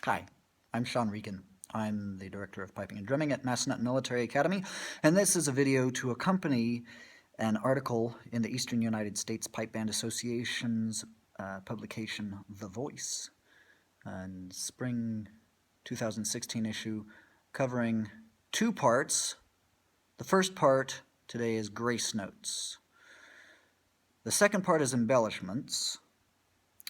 Hi, I'm Sean Regan. I'm the Director of Piping and Drumming at Massanutten Military Academy, and this is a video to accompany an article in the Eastern United States Pipe Band Association's publication, The Voice, in spring 2016 issue, covering two parts. The first part today is Gracenotes. The second part is Embellishments.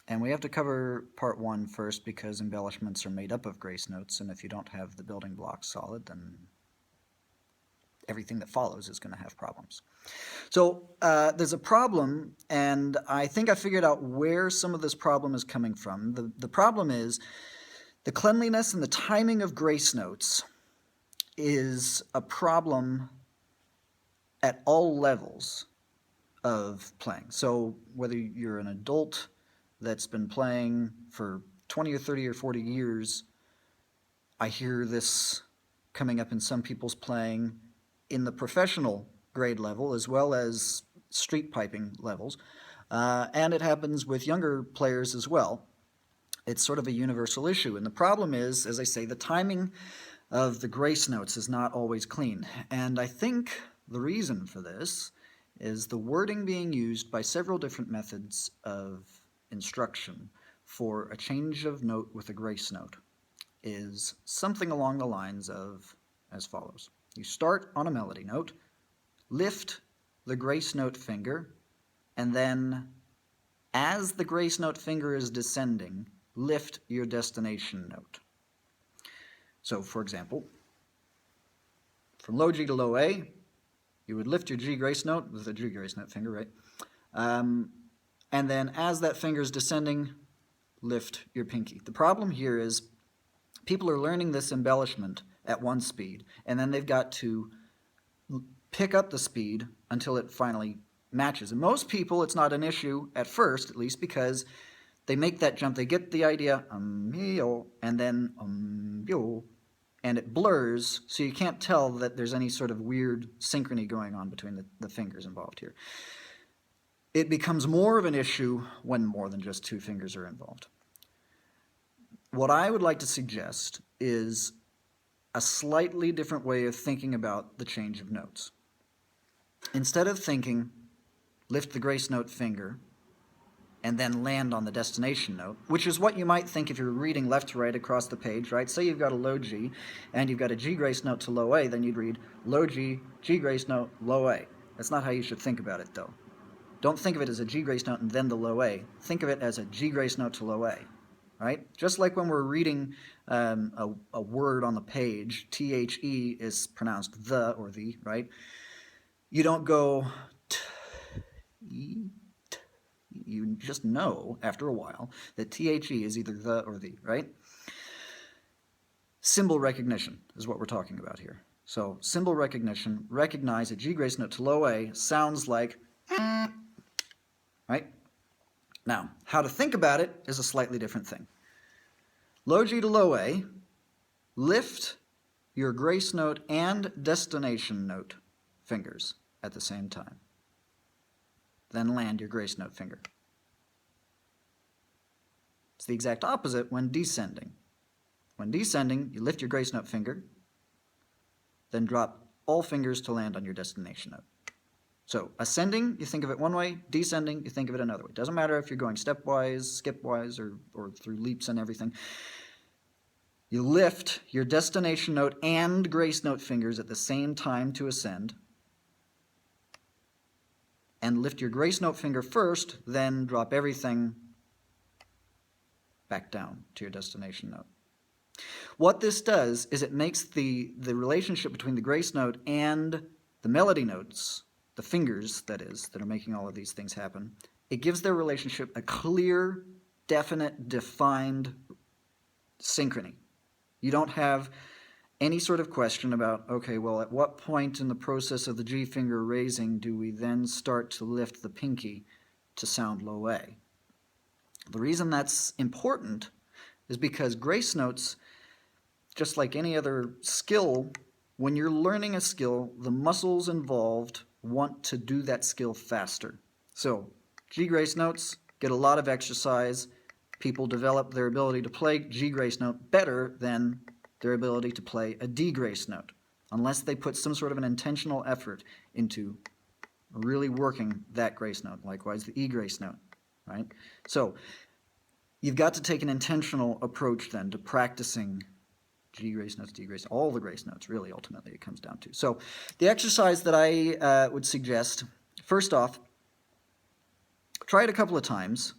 And we have to cover part one first because embellishments are made up of Gracenotes, and if you don't have the building blocks solid, then everything that follows is going to have problems. So there's a problem, and I think I figured out where some of this problem is coming from. The problem is the cleanliness and the timing of Gracenotes is a problem at all levels of playing. So whether you're an adult that's been playing for 20 or 30 or 40 years, I hear this coming up in some people's playing in the professional grade level as well as street piping levels, and it happens with younger players as well. It's sort of a universal issue, and the problem is, as I say, the timing of the Gracenotes is not always clean, and I think the reason for this is the wording being used by several different methods of instruction for a change of note with a Gracenote is something along the lines of as follows. You start on a melody note, lift the Gracenote finger, and then as the Gracenote finger is descending, lift your destination note. So for example, from low G to low A, you would lift your G Gracenote with the G Gracenote finger, right? And then as that finger is descending, lift your pinky. The problem here is people are learning this embellishment at one speed, and then they've got to pick up the speed until it finally matches. And most people, it's not an issue at first, at least, because they make that jump. They get the idea, and then, and it blurs, so you can't tell that there's any sort of weird synchrony going on between the fingers involved here. It becomes more of an issue when more than just two fingers are involved. What I would like to suggest is a slightly different way of thinking about the change of notes. Instead of thinking, lift the Gracenote finger, and then land on the destination note, which is what you might think if you're reading left to right across the page, right? Say you've got a low G, and you've got a G Gracenote to low A, then you'd read low G, G Gracenote, low A. That's not how you should think about it, though. Don't think of it as a G Gracenote and then the low A. Think of it as a G Gracenote to low A, right? Just like when we're reading a word on the page, T-H-E is pronounced the or the, right? You don't go T-E, you just know after a while that T-H-E is either the or the, right? Symbol recognition is what we're talking about here. So symbol recognition, recognize a G Gracenote to low A sounds like right? Now, how to think about it is a slightly different thing. Low G to low A, lift your Gracenote and destination note fingers at the same time. Then land your Gracenote finger. It's the exact opposite when descending. When descending, you lift your Gracenote finger, then drop all fingers to land on your destination note. So ascending, you think of it one way. Descending, you think of it another way. Doesn't matter if you're going stepwise, skipwise, or through leaps and everything. You lift your destination note and Gracenote fingers at the same time to ascend. And lift your Gracenote finger first, then drop everything back down to your destination note. What this does is it makes the relationship between the Gracenote and the melody notes, the fingers, that is, that are making all of these things happen, it gives their relationship a clear, definite, defined synchrony. You don't have any sort of question about, okay, well, at what point in the process of the G finger raising do we then start to lift the pinky to sound low A? The reason that's important is because Gracenotes, just like any other skill, when you're learning a skill, the muscles involved want to do that skill faster. So G Gracenotes get a lot of exercise, people develop their ability to play G Gracenote better than their ability to play a D Gracenote, unless they put some sort of an intentional effort into really working that Gracenote. Likewise, the E Gracenote, right? So you've got to take an intentional approach then to practicing G Gracenotes, D Gracenotes, all the Gracenotes, really, ultimately, it comes down to. So the exercise that I would suggest, first off, try it a couple of times,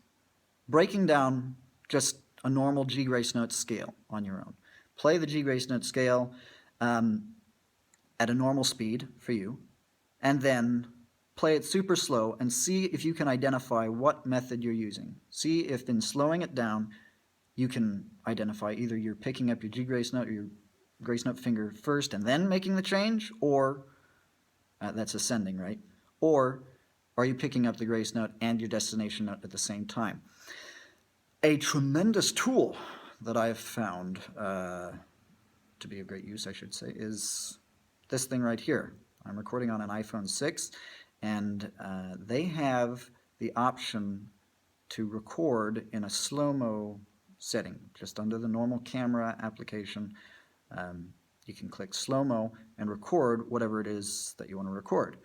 breaking down just a normal G Gracenote scale on your own. Play the G Gracenote scale at a normal speed for you, and then play it super slow and see if you can identify what method you're using. See if in slowing it down, you can identify either you're picking up your G Gracenote or your Gracenote finger first and then making the change, or that's ascending, right? Or are you picking up the Gracenote and your destination note at the same time? A tremendous tool that I've found to be of great use, I should say, is this thing right here. I'm recording on an iPhone 6, and they have the option to record in a slow-mo setting, just under the normal camera application. You can click slow-mo and record whatever it is that you want to record.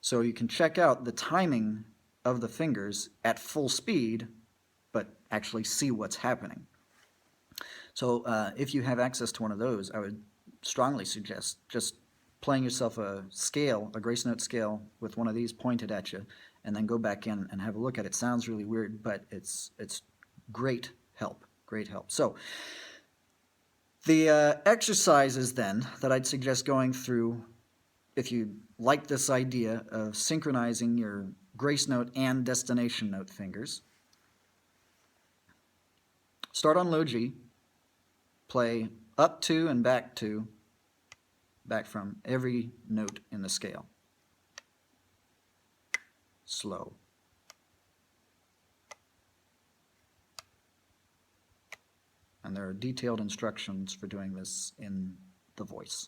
So you can check out the timing of the fingers at full speed, but actually see what's happening. So if you have access to one of those, I would strongly suggest just playing yourself a scale, a Gracenote scale with one of these pointed at you, and then go back in and have a look at it. It sounds really weird, but it's great help. Great help. So the exercises then that I'd suggest going through, if you like this idea of synchronizing your Gracenote and destination note fingers, start on low G, play up to and back from every note in the scale. Slow. And there are detailed instructions for doing this in the voice.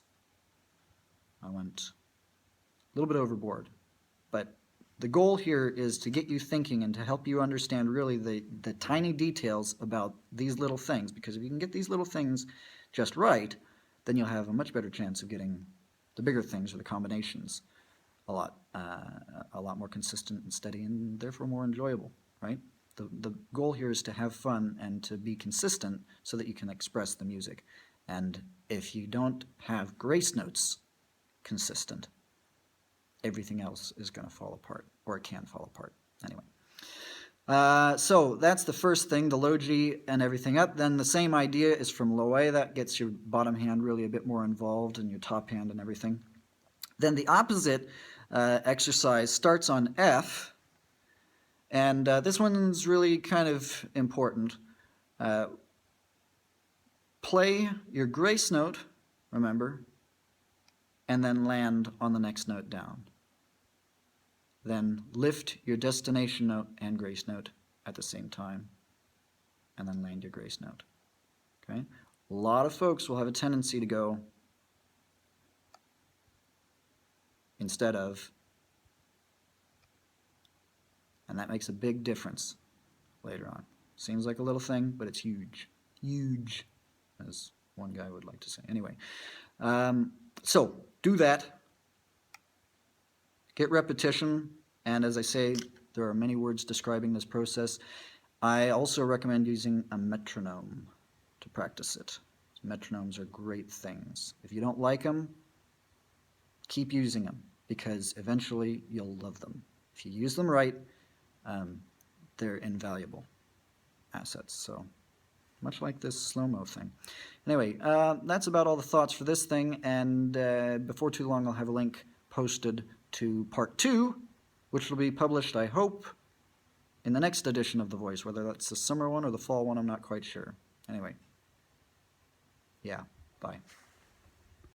I went a little bit overboard, but the goal here is to get you thinking and to help you understand really the tiny details about these little things, because if you can get these little things just right, then you'll have a much better chance of getting the bigger things or the combinations a lot more consistent and steady, and therefore more enjoyable, right? The goal here is to have fun and to be consistent so that you can express the music. And if you don't have Gracenotes consistent, everything else is going to fall apart, or it can fall apart. Anyway. So that's the first thing, the low G and everything up. Then the same idea is from low A. That gets your bottom hand really a bit more involved, and your top hand and everything. Then the opposite exercise starts on F, and this one's really kind of important. Play your Gracenote, remember, and then land on the next note down. Then lift your destination note and Gracenote at the same time, and then land your Gracenote. Okay? A lot of folks will have a tendency to go instead of, and that makes a big difference later on. Seems like a little thing, but it's huge. Huge, as one guy would like to say. Anyway, so do that. Get repetition, and as I say, there are many words describing this process. I also recommend using a metronome to practice it. Metronomes are great things. If you don't like them, keep using them, because eventually you'll love them. If you use them right, they're invaluable assets. So much like this slow-mo thing. Anyway, that's about all the thoughts for this thing, and before too long I'll have a link posted to part 2, which will be published, I hope, in the next edition of The Voice. Whether that's the summer one or the fall one, I'm not quite sure. Anyway, yeah, bye.